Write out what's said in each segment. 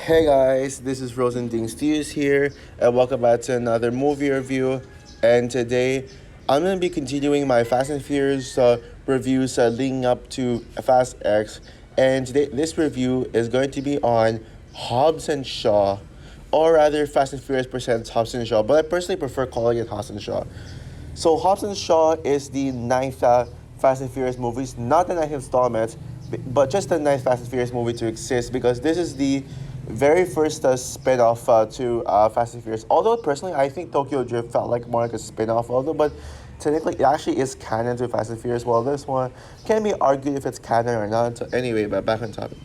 Hey guys, this is Rosen Steers here, and welcome back to another movie review. And today, I'm gonna be continuing my Fast and Furious reviews leading up to Fast X. And today, this review is going to be on Hobbs and Shaw, or rather, Fast and Furious presents Hobbs and Shaw. But I personally prefer calling it Hobbs and Shaw. So Hobbs and Shaw is the ninth Fast and Furious movies, not the ninth installment, but just the ninth Fast and Furious movie to exist because this is the very first spin-off to Fast and Furious. Although personally, I think Tokyo Drift felt like more like a spin-off, although but technically it actually is canon to Fast and Furious. Well, this one can be argued if it's canon or not. So anyway, but back on topic.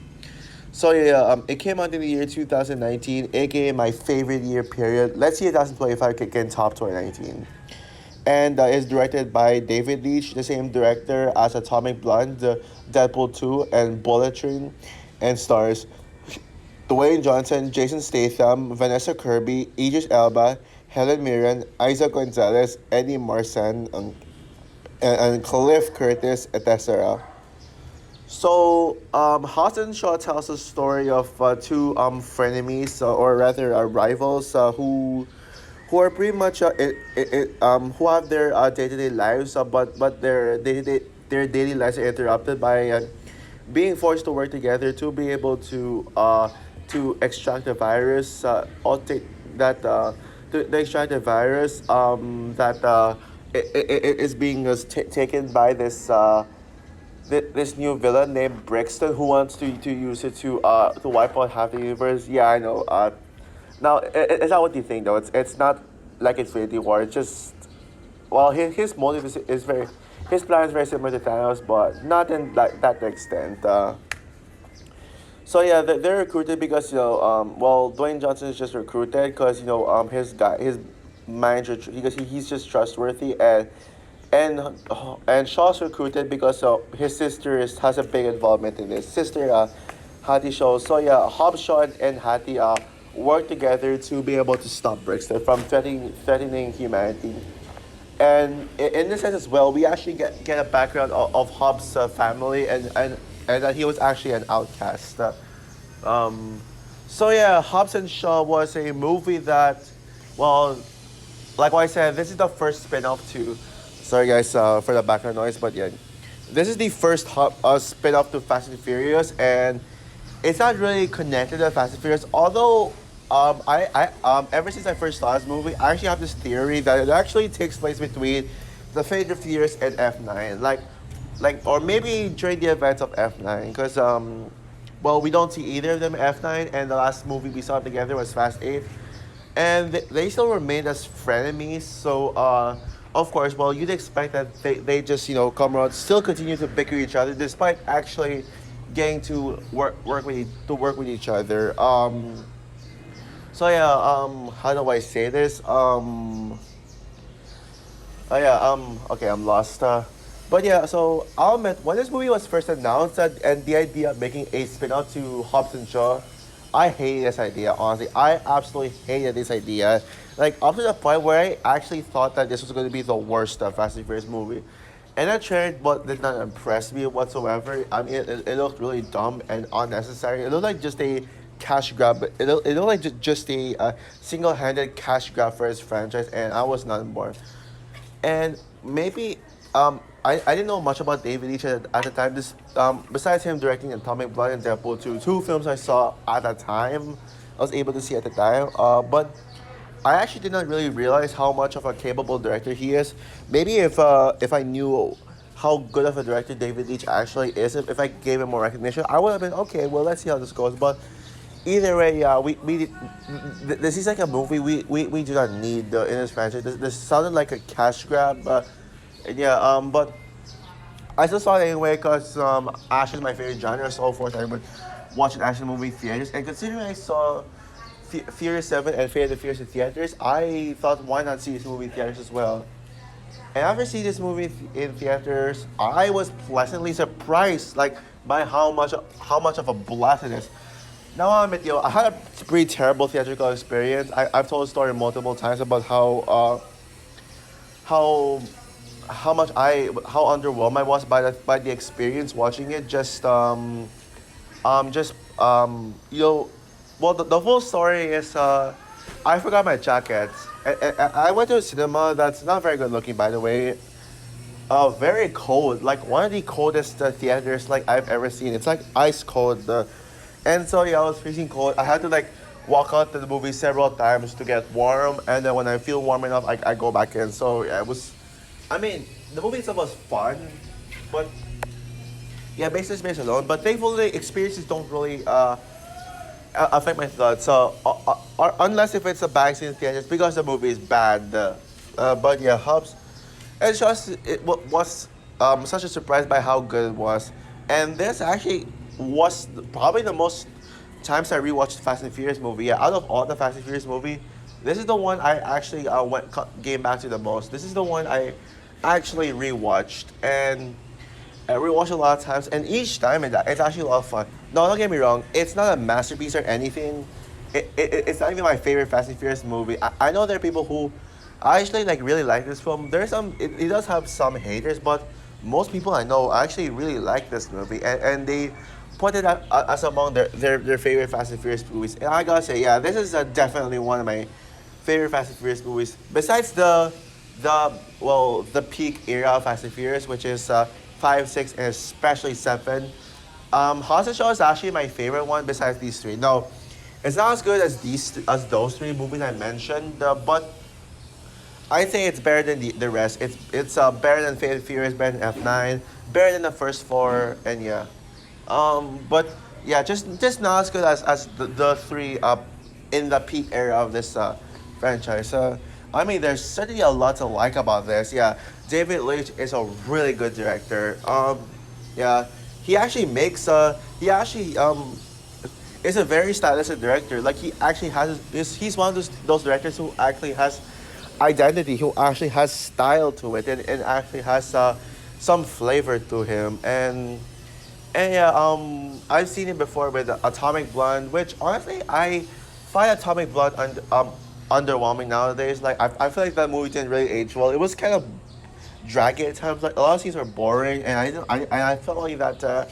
So yeah, it came out in the year 2019, aka my favorite year period. Let's see 2025 can top 2019 and is directed by David Leitch, the same director as Atomic Blonde, Deadpool 2, and Bullet Train, and stars Dwayne Johnson, Jason Statham, Vanessa Kirby, Idris Elba, Helen Mirren, Isaac Gonzalez, Eddie Marsan, and Cliff Curtis, etc. So, Hobbs and Shaw tells a story of two frenemies, or rather rivals, who are pretty much who have their day to day lives, but their daily lives are interrupted by being forced to work together to be able to extract the virus, or take that to extract the virus that it is being taken by this new villain named Brixton who wants to use it to wipe out half the universe. Yeah, I know. Now, it's not what you think though. It's not like Infinity War. It's just well, his motive is very his plan is very similar to Thanos, but not in that extent. So yeah, they're recruited because well, Dwayne Johnson is just recruited because his manager because he's just trustworthy and Shaw's recruited because his sister has a big involvement in this. Sister Hattie Shaw. So yeah, Hobbs, Shaw, and Hattie work together to be able to stop Brixton from threatening humanity. And in this sense as well, we actually get a background of Hobbs' family and that he was actually an outcast. Um, so yeah, Hobbs and Shaw was a movie that, well, like what I said, this is the first spin-off to. Sorry guys for the background noise, but yeah, this is the first spin-off to Fast and Furious, and it's not really connected to Fast and Furious. Although, ever since I first saw this movie, I actually have this theory that it actually takes place between the Fate of Furious and F9, or maybe during the events of F9, because well, we don't see either of them in F9, and the last movie we saw together was Fast 8, and they still remain as frenemies. So, of course, well, you'd expect that they just come around, still continue to bicker each other, despite actually getting to work with each other. So yeah, how do I say this? Oh yeah, okay, I'm lost. But yeah, so I'll admit, when this movie was first announced and the idea of making a spin-off to Hobbs and Shaw, I hated this idea, honestly. I absolutely hated this idea. Like, up to the point where I actually thought that this was going to be the worst Fast and Furious movie. And that trailer but did not impress me whatsoever. I mean, it looked really dumb and unnecessary. It looked like just a cash grab. It looked like just a single-handed cash grab for his franchise, and I was not on board. And maybe I didn't know much about David Leitch at the time. This besides him directing Atomic Blood and Deadpool 2, two films I saw at the time, I was able to see at the time. But I actually did not really realize how much of a capable director he is. Maybe if I knew how good of a director David Leitch actually is, if I gave him more recognition, I would have been okay. Well, let's see how this goes. But either way, yeah, this is like a movie we do not need in this franchise. This sounded like a cash grab, yeah. But I still saw it anyway because action is my favorite genre. So of course I would watch an action movie in theaters. And considering I saw Furious 7 and Fate of the Furious in theaters, I thought why not see this movie in theaters as well. And after seeing this movie in theaters, I was pleasantly surprised, like by how much of a blast it is. Now I'll admit, I had a pretty terrible theatrical experience. I've told the story multiple times about how how underwhelmed I was by the experience watching it. Just Well, the full story is I forgot my jacket. I went to a cinema that's not very good looking, by the way. Very cold, like one of the coldest theaters like I've ever seen. It's like ice cold. And so yeah, I was freezing cold. I had to like walk out to the movie several times to get warm, and then when I feel warm enough, I go back in. So yeah, it was. I mean, the movie itself was fun, but yeah, based on space alone. But thankfully, experiences don't really affect my thoughts. So unless if it's a bad scene in theaters because the movie is bad. But yeah, Hobbs. It just was such a surprise by how good it was, and this actually was probably the most times I rewatched Fast and Furious movie. Yeah, out of all the Fast and Furious movie, this is the one I actually came back to the most. This is the one I actually rewatched, and I rewatched a lot of times, and each time it's actually a lot of fun. No, don't get me wrong, it's not a masterpiece or anything. It's not even my favorite Fast and Furious movie. I know there are people who I actually like really like this film. There's it does have some haters, but most people I know actually really like this movie, and they put it as among their favorite Fast and Furious movies. And I gotta say, yeah, this is definitely one of my favorite Fast and Furious movies. Besides the peak era of Fast and Furious, which is 5, 6, and especially 7. Hobbs and Shaw is actually my favorite one besides these three. No, it's not as good as those three movies I mentioned, but I'd say it's better than the rest. It's better than Fate and Furious, better than F9, better than the first four, and yeah. But yeah, just not as good as the three in the peak era of this franchise. I mean, there's certainly a lot to like about this. Yeah, David Lynch is a really good director. Yeah, he actually is a very stylistic director. Like he actually he's one of those directors who actually has identity, who actually has style to it, and actually has some flavor to him. And yeah, I've seen it before with Atomic Blonde, which honestly I find Atomic Blonde underwhelming nowadays. Like I feel like that movie didn't really age well. It was kind of draggy at times. Like a lot of scenes were boring, and I felt like that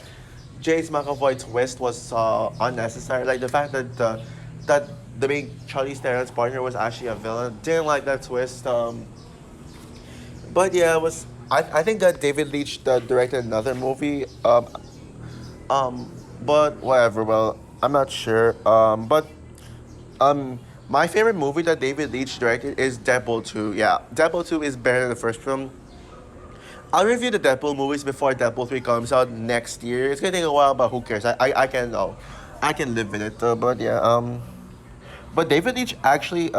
James McAvoy twist was unnecessary. Like the fact that the main Charlie Theron's partner was actually a villain. Didn't like that twist. But yeah, it was. I think that David Leitch directed another movie. But whatever. Well, I'm not sure. My favorite movie that David Leitch directed is Deadpool 2. Yeah, Deadpool 2 is better than the first film. I'll review the Deadpool movies before Deadpool 3 comes out next year. It's gonna take a while, but who cares? I can know. I can live with it. But yeah. But David Leitch actually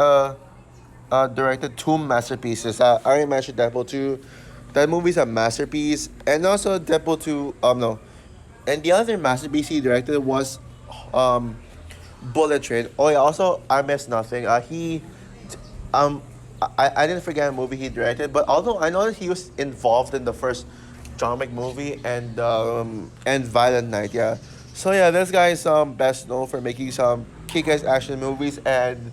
directed two masterpieces. I already mentioned Deadpool 2. That movie's a masterpiece. And also Deadpool 2, no. And the other masterpiece he directed was um, Bullet Train. Oh yeah, also I Miss Nothing. Um, I didn't forget a movie he directed, but although I know that he was involved in the first John Wick movie and Violent Night, yeah. So yeah, this guy is best known for making some kick-ass action movies, and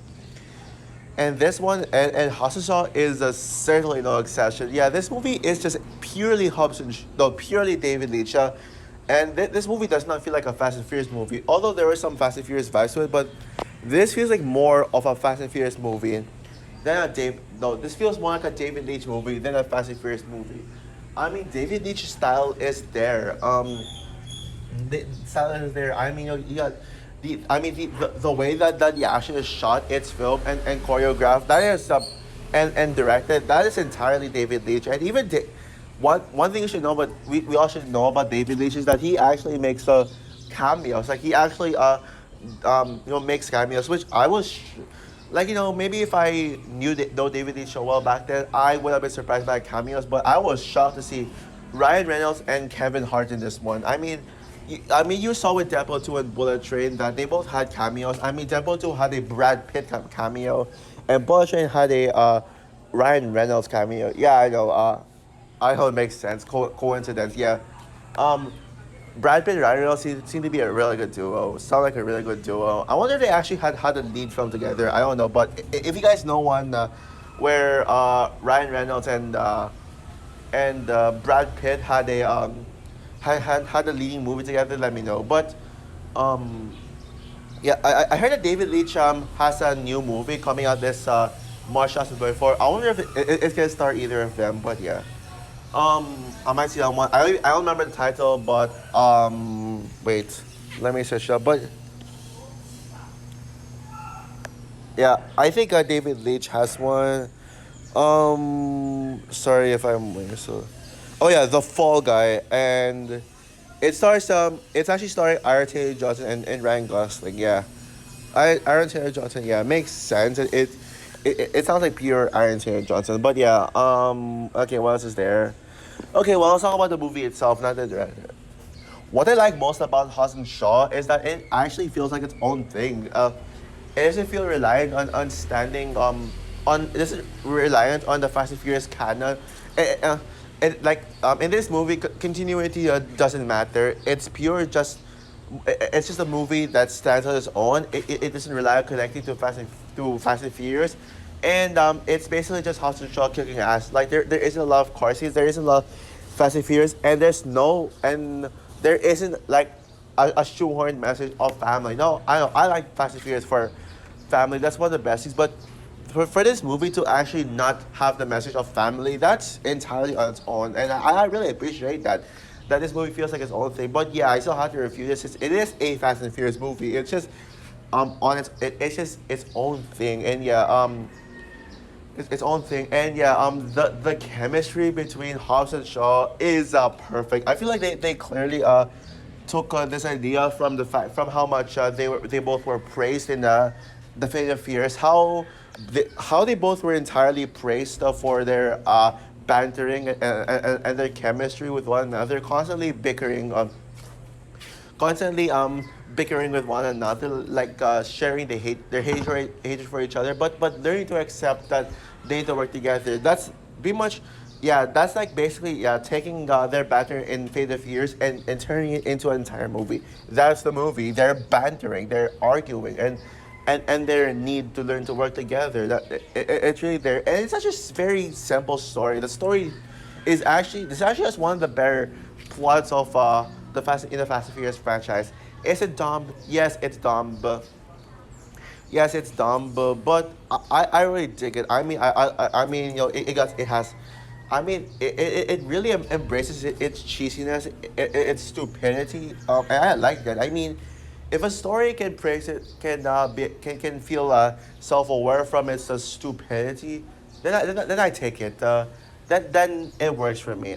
this one and Hospital is certainly no exception. Yeah, this movie is just purely no, purely David Leitch. And this movie does not feel like a Fast and Furious movie, although there is some Fast and Furious vibes to it. But this feels like more of a Fast and Furious movie than a Dave. No, this feels more like a David Leitch movie than a Fast and Furious movie. I mean, David Leitch's style is there. The style is there. I mean, you got the way that the action is shot, it's filmed and choreographed. That is and directed. That is entirely David Leitch. And even one thing you should know, but we all should know about David Leitch is that he actually makes cameos. Like he actually makes cameos, which I was. Like, maybe if I know David Leitch so well back then, I would have been surprised by cameos. But I was shocked to see Ryan Reynolds and Kevin Hart in this one. You saw with Deadpool 2 and Bullet Train that they both had cameos. I mean, Deadpool 2 had a Brad Pitt cameo, and Bullet Train had a Ryan Reynolds cameo. Yeah, I know. I know it makes sense. Coincidence, yeah. Um, Brad Pitt and Ryan Reynolds seem to be a really good duo. Sound like a really good duo. I wonder if they actually had a lead film together. I don't know, but if you guys know one where Ryan Reynolds and Brad Pitt had a leading movie together, let me know. But um, Yeah, I heard that David Leitch has a new movie coming out this March 2024. I wonder if it's gonna star either of them, but yeah. I might see that one. I don't remember the title, but wait, let me search it up. But yeah, I think David Leitch has one. Sorry if I'm wait, so. Oh yeah, The Fall Guy, and it stars it's actually starring Ira Taylor Johnson and Ryan Gosling. Yeah, Aaron Taylor Johnson. Yeah, makes sense. It sounds like pure Aaron Taylor Johnson. But yeah. Okay, what else is there? Okay, well, let's talk about the movie itself, not the director. What I like most about Hobbs and Shaw is that it actually feels like its own thing. It doesn't feel reliant on standing on it isn't reliant on the Fast and Furious canon. In this movie, continuity doesn't matter. It's pure just it's just a movie that stands on its own. It doesn't rely on connecting to Fast and Furious, and it's basically just Hobbs and Shaw kicking ass. Like there isn't a lot of car scenes. There isn't a lot of Fast and Furious, and there isn't like a shoehorned message of family. No, I know I like Fast and Furious for family. That's one of the best things, but. For this movie to actually not have the message of family, that's entirely on its own, and I really appreciate that this movie feels like its own thing. But yeah, I still have to refute this. It is a Fast and Furious movie. It's just it's just its own thing, and yeah, its own thing, and yeah, the chemistry between Hobbs and Shaw is perfect. I feel like they clearly took this idea from the fact from how much they both were praised in the Fate of Fears, how they both were entirely praised for their bantering and their chemistry with one another, constantly bickering with one another, like sharing their hatred for each other, but learning to accept that they need to work together. That's pretty much, yeah. That's like basically yeah, taking their banter in Fate of Years and turning it into an entire movie. That's the movie. They're bantering, they're arguing, and their need to learn to work together. It's really there, and it's such a very simple story. The story this actually has one of the better plots of the Fast and Furious franchise. Is it dumb? Yes, it's dumb. Yes, it's dumb, but I really dig it. I mean, you know, it has. I mean, it really embraces its cheesiness, its stupidity, and I like that. I mean, if a story can praise it, can feel self-aware from its stupidity, then I take it. Then it works for me.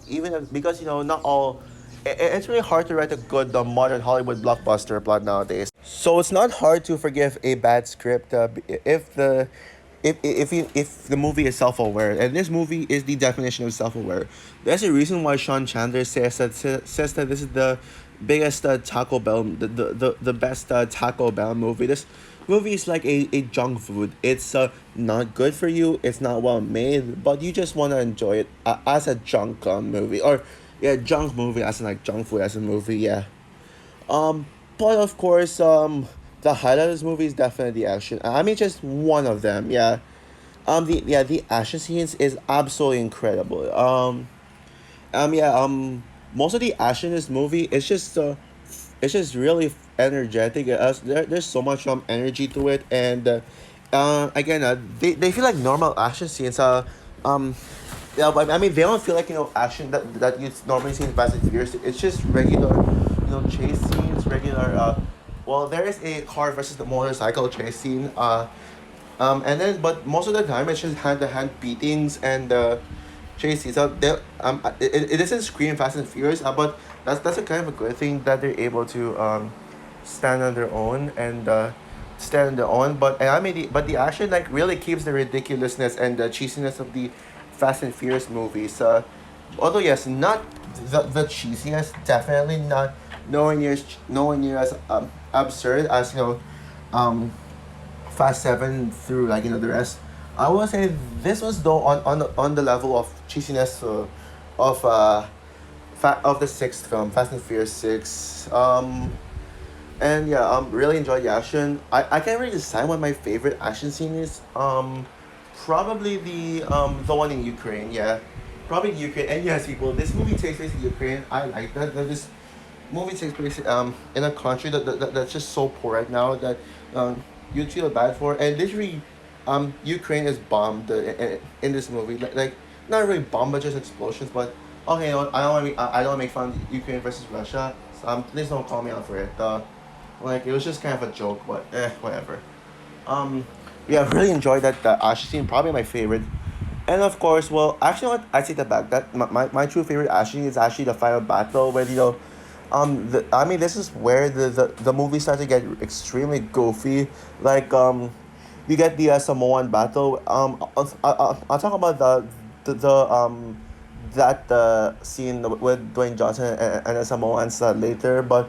Even because you know not all. It's really hard to write a good modern Hollywood blockbuster plot nowadays. So it's not hard to forgive a bad script if the movie is self-aware, and this movie is the definition of self-aware. There's a reason why Sean Chandler says that this is the biggest Taco Bell, the best Taco Bell movie. This movie is like a junk food. It's not good for you. It's not well made, but you just want to enjoy it as a junk movie, or yeah, junk movie as in like junk food as a movie. Yeah. But of course, the highlight of this movie is definitely the action. I mean, just one of them. Yeah. The action scenes is absolutely incredible. Yeah. Most of the action in this movie is just it's just really energetic. There's so much energy to it, and again, they feel like normal action scenes. Yeah, but I mean, they don't feel like you know action that you normally see in Fast and Furious. It's just regular, you know, chase scenes, regular. Well, there is a car versus the motorcycle chase scene. And then, but most of the time, it's just hand-to-hand beatings and chase scenes. It doesn't scream Fast and Furious, but that's a kind of a good thing that they're able to stand on their own and stand on their own. But and I mean, the action like really keeps the ridiculousness and the cheesiness of the Fast and Furious movies. Although yes, not the cheesiness, definitely not nowhere near as absurd as you know, Fast Seven through like you know the rest. I would say this was though on the level of cheesiness of of the sixth film, Fast and Furious Six. And yeah, really enjoyed the action. I can't really decide what my favorite action scene is. Probably the one in Ukraine. Yeah, probably Ukraine. And yes, people, this movie takes place in Ukraine. I like that. movie takes place in a country that's just so poor right now that you feel bad for, and literally Ukraine is bombed in this movie, like not really bombed but just explosions. But okay, I don't want to I don't want to make fun of Ukraine versus Russia, so please don't call me out for it. Like it was just kind of a joke, but whatever. um yeah, I really enjoyed that action scene, probably my favorite. And of course, well, actually, what I take that back. That my true favorite actually is actually the final battle when I mean, this is where the movie starts to get extremely goofy. Like you get the Samoan battle. I'll talk about the that scene with Dwayne Johnson and the Samoans later, but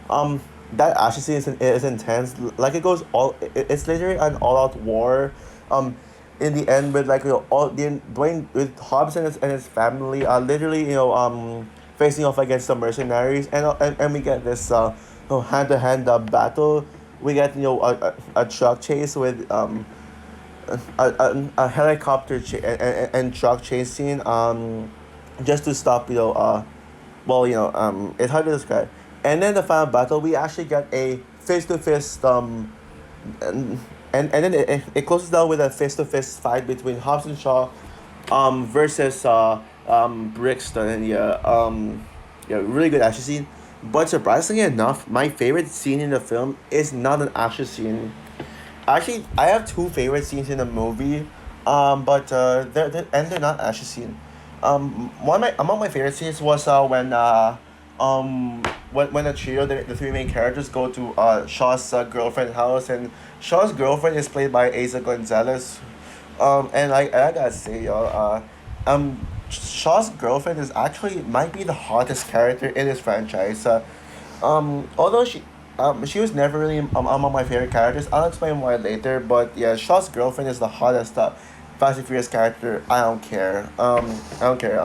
um that action scene is intense. Like it goes all. It's literally an all out war. Um, in the end, with like all the Dwayne with Hobbs and his family are literally facing off against the mercenaries, and we get this hand to hand battle. We get a truck chase with a helicopter and truck chase scene just to stop well, it's hard to describe. And then the final battle, we actually get a face to face and and then it closes down with a face to face fight between Hobbs and Shaw versus Brixton. And yeah, really good action scene. But surprisingly enough, my favorite scene in the film is not an action scene. Actually, I have two favorite scenes in the movie, but they're not action scene. Among my favorite scenes was when the trio, the three main characters go to Shaw's girlfriend house, and Shaw's girlfriend is played by Asa Gonzalez. And I gotta say, y'all, Shaw's girlfriend is actually might be the hottest character in this franchise. Although she was never really among my favorite characters. I'll explain why later. But yeah, Shaw's girlfriend is the hottest Fast and Furious character. I don't care. I don't care.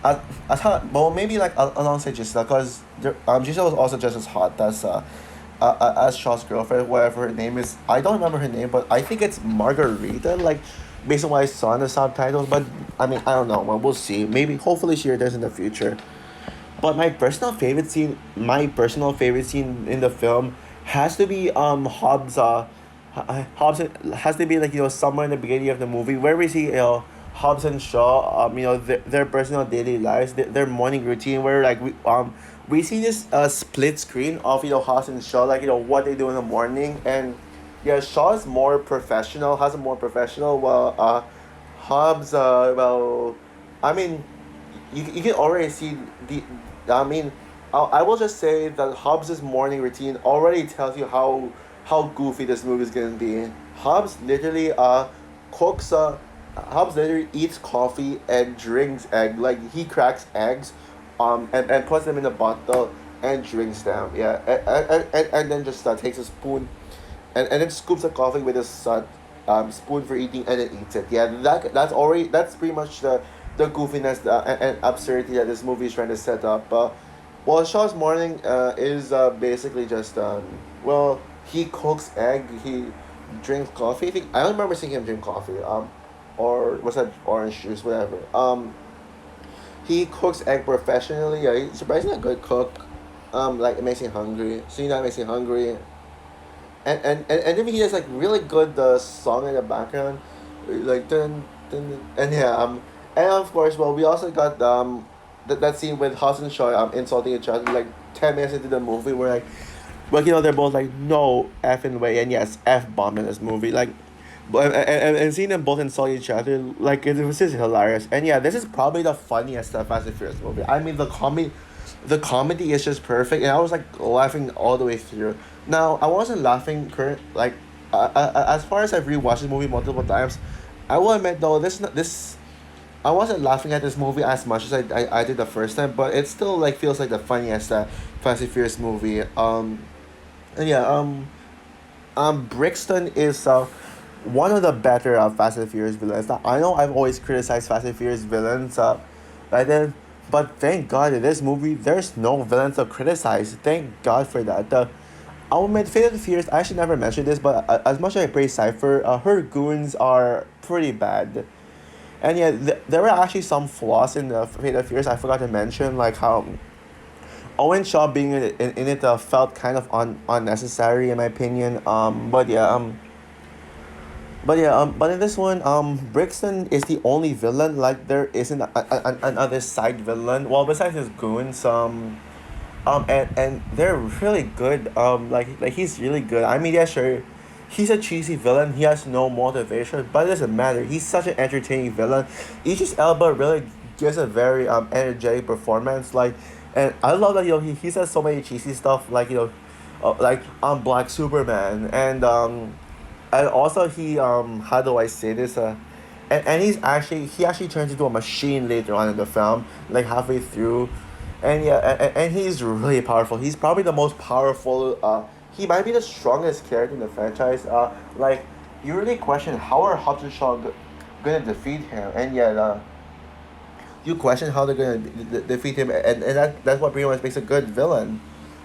As hot, well, maybe like alongside Gisela, cause Gisela was also just as hot as Shaw's girlfriend, whatever her name is. I don't remember her name, but I think it's Margarita. Like, based on what I saw in the subtitles. But I mean, I don't know. Well, we'll see. Maybe, hopefully, she returns in the future. But my personal favorite scene in the film has to be Hobbs. Hobbs has to be like somewhere in the beginning of the movie where we see Hobbs and Shaw their personal daily lives, their morning routine, where like we see this split screen of Hobbs and Shaw, like what they do in the morning. And yeah, Shaw is more professional, has a more professional, while Hobbs well, I mean, you can already see the I mean, I will just say that Hobbs's morning routine already tells you how goofy this movie is gonna be. Hobbs literally cooks Hobbs literally eats coffee and drinks egg. Like he cracks eggs, and puts them in a bottle and drinks them. Yeah, and then just takes a spoon, and then scoops the coffee with his spoon for eating, and then eats it. Yeah, that's pretty much the goofiness and absurdity that this movie is trying to set up. Well, Shaw's morning is basically just well, he cooks egg, he drinks coffee. I don't remember seeing him drink coffee. Or was that orange juice, whatever. He cooks egg professionally. Yeah, he's surprisingly a good cook. Like it makes me hungry. Seeing that makes me hungry. And then he has like really good song in the background, like dun, dun, and yeah and of course, well, we also got that scene with Hobbs and Shaw insulting each other like 10 minutes into the movie, where like, well, they're both like, no effing way, and yes, f bomb in this movie, like. But and seeing them both insult each other, like it was just hilarious. And yeah, this is probably the funniest Fast and Furious movie. I mean, the comedy is just perfect, and I was like laughing all the way through. Now, I wasn't laughing as far as I've rewatched this movie multiple times. I will admit though, this I wasn't laughing at this movie as much as I did the first time, but it still like feels like the funniest Fast and Furious movie. And yeah, Brixton is one of the better Fast and Furious villains. Now, I know I've always criticized Fast and Furious villains, but thank God in this movie there's no villains to criticize. Thank God for that. I'll admit, Fate of the Furious, I actually never mentioned this, but as much as I praise Cypher, her goons are pretty bad. And yeah, there were actually some flaws in the Fate of the Furious I forgot to mention, like how Owen Shaw being in it felt kind of unnecessary in my opinion. But in this one, Brixton is the only villain. Like there isn't another side villain. Well, besides his goons, and they're really good. Like he's really good. I mean, yeah, sure, he's a cheesy villain. He has no motivation, but it doesn't matter. He's such an entertaining villain. Idris Elba really gives a very energetic performance. Like, and I love that he says so many cheesy stuff. Like like I'm Black Superman, and also how do I say this and he actually turns into a machine later on in the film, like halfway through, and yeah, and he's really powerful. He's probably the most powerful. He might be the strongest character in the franchise. Like you really question how are Hobbs and Shaw gonna defeat him, and yet you question how they're gonna defeat him, and that's what pretty much makes a good villain.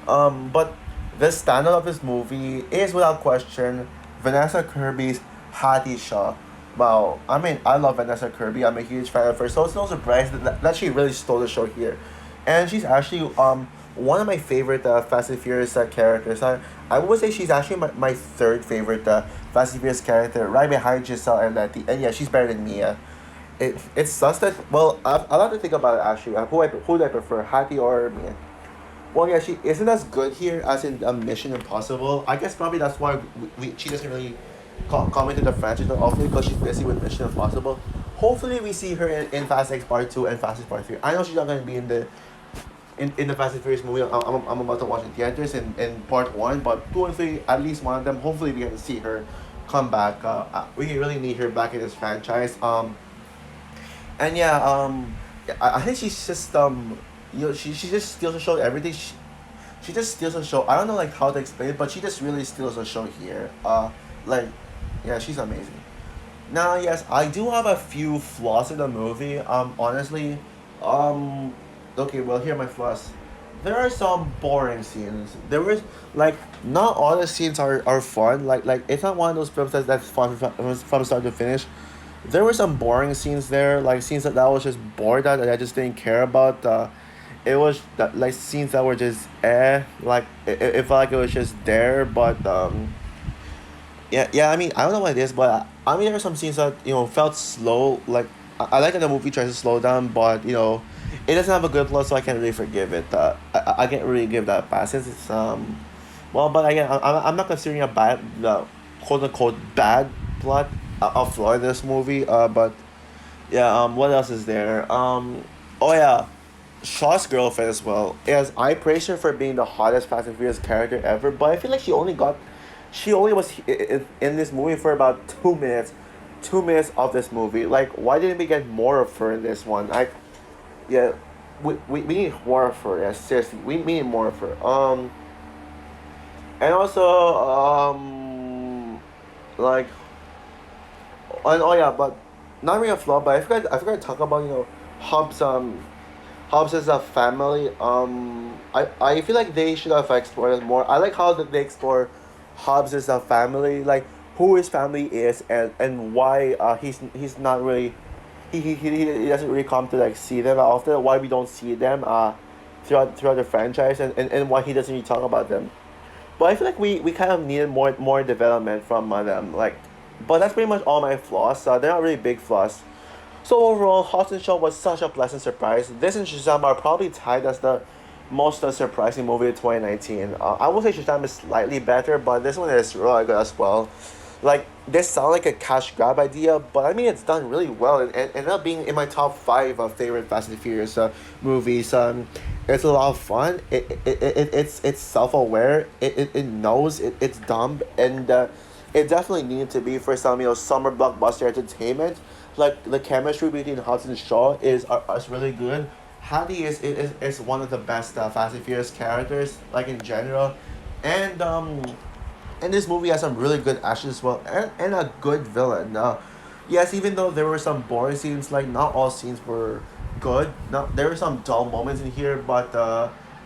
But the standout of this movie is without question Vanessa Kirby's Hattie Shaw. Wow, I mean, I love Vanessa Kirby. I'm a huge fan of her, so it's no surprise that she really stole the show here, and she's actually one of my favorite Fast and Furious characters. I would say she's actually my third favorite Fast and Furious character, right behind Giselle and Letty. And yeah, she's better than Mia. It sucks that well, I'll have to think about it actually. Who do I prefer, Hattie or Mia? Well, yeah, she isn't as good here as in Mission Impossible. I guess probably that's why she doesn't really come into the franchise often because she's busy with Mission Impossible. Hopefully, we see her in Fast X Part 2 and Fast X Part 3. I know she's not going to be in the Fast and Furious movie I'm about to watch in theaters in Part 1, but 2 and 3, at least one of them, hopefully we get to see her come back. We really need her back in this franchise. And yeah, I think she's just she just steals the show. Everything she just steals the show. I don't know like how to explain it, but she just really steals the show here. Like, yeah, she's amazing. Now, yes, I do have a few flaws in the movie. Honestly, okay, well, here are my flaws. There are some boring scenes. There was like not all the scenes are fun. Like it's not one of those films that's fun from start to finish. There were some boring scenes there, like scenes that I was just bored at that I just didn't care about. It was that like scenes that were just like it felt like it was just there, but yeah. I mean, I don't know what it is, but I mean, there are some scenes that felt slow. Like I like that the movie tries to slow down, but it doesn't have a good plot, so I can't really forgive it. I can't really give that a pass. It's well, but again, I'm not considering a bad, quote unquote bad plot a flaw in this movie. But yeah. What else is there? Oh yeah, Shaw's girlfriend as well. Yes, I praise her for being the hottest Fast and Furious character ever, but I feel like she only was in this movie for about 2 minutes. 2 minutes of this movie. Like, why didn't we get more of her in this one? Yeah, we need more of her. Yeah, seriously, we need more of her. And also, like, and oh yeah, but not really a flaw, but I forgot to talk about Hobbs. Hobbs as a family. I feel like they should have explored it more. I like how that they explore Hobbs as a family, like who his family is and why he's not really he doesn't really come to like see them often. Why we don't see them throughout the franchise and why he doesn't really talk about them. But I feel like we kind of needed more development from them. Like, but that's pretty much all my flaws. They're not really big flaws. So overall, Hobbs and Shaw was such a pleasant surprise. This and Shazam are probably tied as the most surprising movie of 2019. I would say Shazam is slightly better, but this one is really good as well. Like, this sounds like a cash grab idea, but I mean, it's done really well and ended up being in my top 5 of favorite Fast and Furious movies. It's a lot of fun. It's self-aware. It knows it's dumb, and it definitely needed to be for some summer blockbuster entertainment. Like the chemistry between Hobbs and Shaw is really good. Hattie is one of the best Fast and Furious characters, like in general, and this movie has some really good action as well, and a good villain. Yes, even though there were some boring scenes, like not all scenes were good. Now there were some dull moments in here, but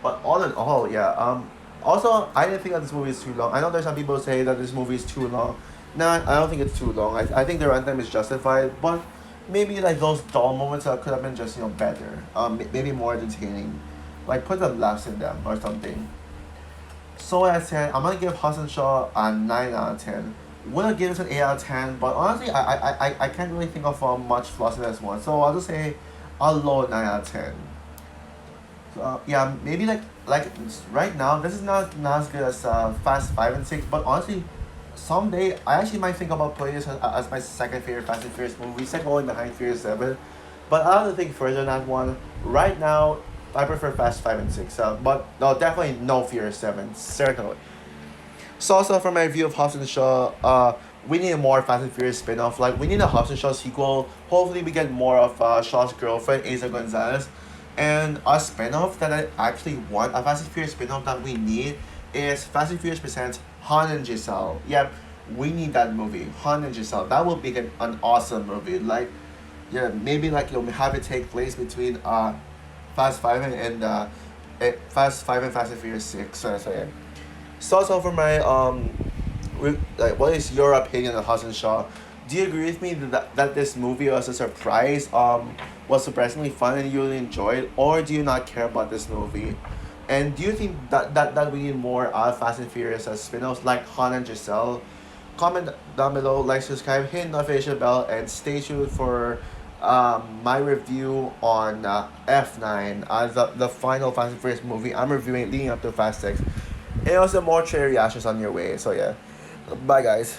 all in all, yeah. Also, I didn't think that this movie is too long. I know there's some people say that this movie is too long. No, I don't think it's too long. I think the runtime is justified, but maybe like those dull moments could have been just better. Maybe more entertaining. like put the laughs in them or something. So like I said, I'm gonna give Hobbs and Shaw a 9 out of 10. Would I give it an 8 out of 10? But honestly, I can't really think of much flaws in this one. So I'll just say a low 9 out of 10. So, yeah, maybe like right now, this is not as good as Fast Five and Six. But honestly, someday I actually might think about putting this as my second favorite Fast and Furious movie, second only behind Furious Seven. But I'll have to think further on that one. Right now, I prefer Fast Five and Six. But no, definitely no Furious Seven. Certainly. So also for my view of Hobbs and Shaw, we need a more Fast and Furious spin-off. Like we need a Hobbs and Shaw sequel. Hopefully we get more of Shaw's girlfriend, Asa Gonzalez. And a spin-off that I actually want, a Fast and Furious spin-off that we need is Fast and Furious presents Han and Giselle. Yeah, we need that movie. Han and Giselle. That will be an awesome movie. Like yeah, maybe like you'll have it take place between Fast Five Fast Five and Fast and Furious Six. So yeah. So also for my like what is your opinion on Hobbs and Shaw? Do you agree with me that this movie was a surprise, was surprisingly fun and you really enjoyed, or do you not care about this movie? And do you think that we need more Fast and Furious as spin-offs like Han and Giselle? Comment down below, like, subscribe, hit the notification bell, and stay tuned for my review on F9, the final Fast and Furious movie I'm reviewing leading up to Fast 6. And also more trailer reactions on your way. So yeah, bye guys.